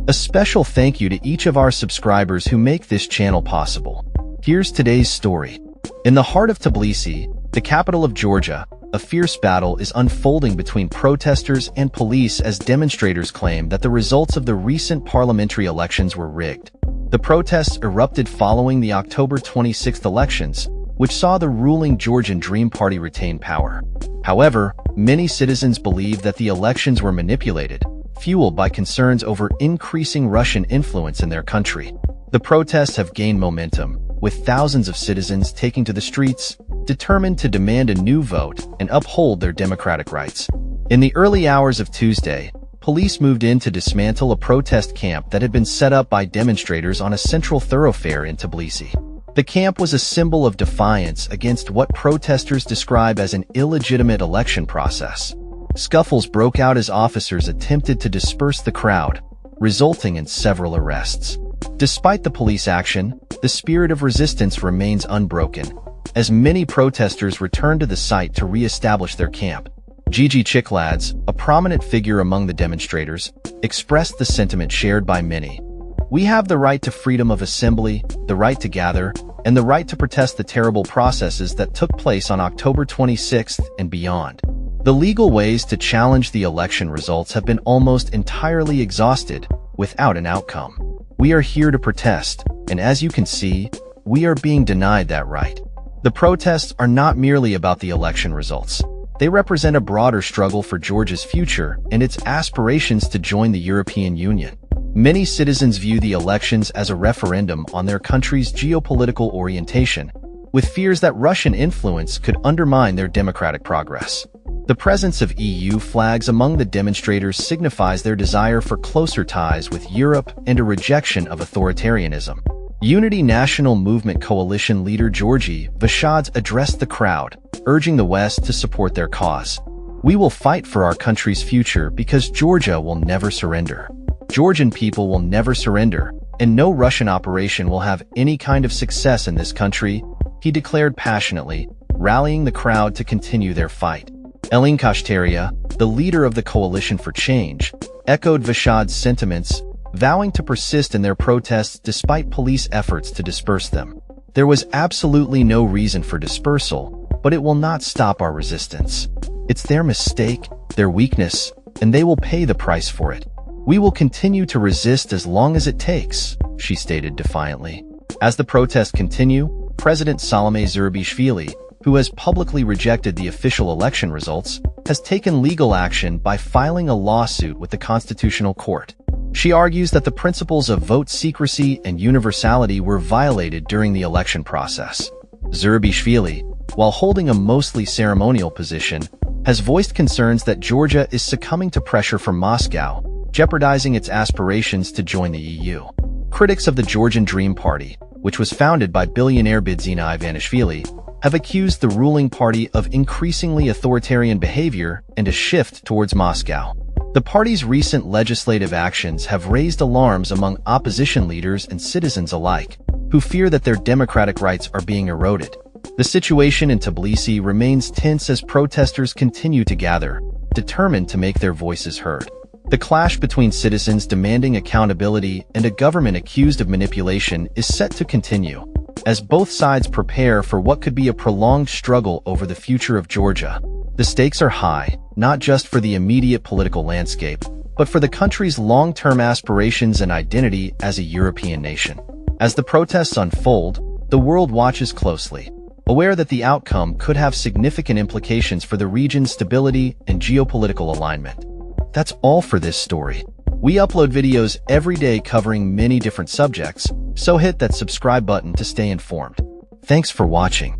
A special thank you to each of our subscribers who make this channel possible. Here's today's story. In the heart of Tbilisi, the capital of Georgia, a fierce battle is unfolding between protesters and police as demonstrators claim that the results of the recent parliamentary elections were rigged. The protests erupted following the October 26th elections, which saw the ruling Georgian Dream Party retain power. However, many citizens believe that the elections were manipulated, fueled by concerns over increasing Russian influence in their country. The protests have gained momentum, with thousands of citizens taking to the streets, determined to demand a new vote and uphold their democratic rights. In the early hours of Tuesday, police moved in to dismantle a protest camp that had been set up by demonstrators on a central thoroughfare in Tbilisi. The camp was a symbol of defiance against what protesters describe as an illegitimate election process. Scuffles broke out as officers attempted to disperse the crowd, resulting in several arrests. Despite the police action, the spirit of resistance remains unbroken, as many protesters return to the site to re-establish their camp. Gigi Chikladze, a prominent figure among the demonstrators, expressed the sentiment shared by many. "We have the right to freedom of assembly, the right to gather, and the right to protest the terrible processes that took place on October 26th and beyond. The legal ways to challenge the election results have been almost entirely exhausted, without an outcome. We are here to protest, and as you can see, we are being denied that right." The protests are not merely about the election results. They represent a broader struggle for Georgia's future and its aspirations to join the European Union. Many citizens view the elections as a referendum on their country's geopolitical orientation, with fears that Russian influence could undermine their democratic progress. The presence of EU flags among the demonstrators signifies their desire for closer ties with Europe and a rejection of authoritarianism. Unity National Movement coalition leader Georgi Vashadze addressed the crowd, urging the West to support their cause. "We will fight for our country's future because Georgia will never surrender. Georgian people will never surrender, and no Russian operation will have any kind of success in this country," he declared passionately, rallying the crowd to continue their fight. Elin Kashtaria, the leader of the Coalition for Change, echoed Vashadze's sentiments, vowing to persist in their protests despite police efforts to disperse them. "There was absolutely no reason for dispersal, but it will not stop our resistance. It's their mistake, their weakness, and they will pay the price for it. We will continue to resist as long as it takes," she stated defiantly. As the protests continue, President Salome Zurabishvili, who has publicly rejected the official election results, has taken legal action by filing a lawsuit with the Constitutional Court. She argues that the principles of vote secrecy and universality were violated during the election process. Zurabishvili, while holding a mostly ceremonial position, has voiced concerns that Georgia is succumbing to pressure from Moscow, jeopardizing its aspirations to join the EU. Critics of the Georgian Dream Party, which was founded by billionaire Bidzina Ivanishvili, have accused the ruling party of increasingly authoritarian behavior and a shift towards Moscow. The party's recent legislative actions have raised alarms among opposition leaders and citizens alike, who fear that their democratic rights are being eroded. The situation in Tbilisi remains tense as protesters continue to gather, determined to make their voices heard. The clash between citizens demanding accountability and a government accused of manipulation is set to continue, as both sides prepare for what could be a prolonged struggle over the future of Georgia. The stakes are high, not just for the immediate political landscape, but for the country's long-term aspirations and identity as a European nation. As the protests unfold, the world watches closely, aware that the outcome could have significant implications for the region's stability and geopolitical alignment. That's all for this story. We upload videos every day covering many different subjects, so hit that subscribe button to stay informed. Thanks for watching.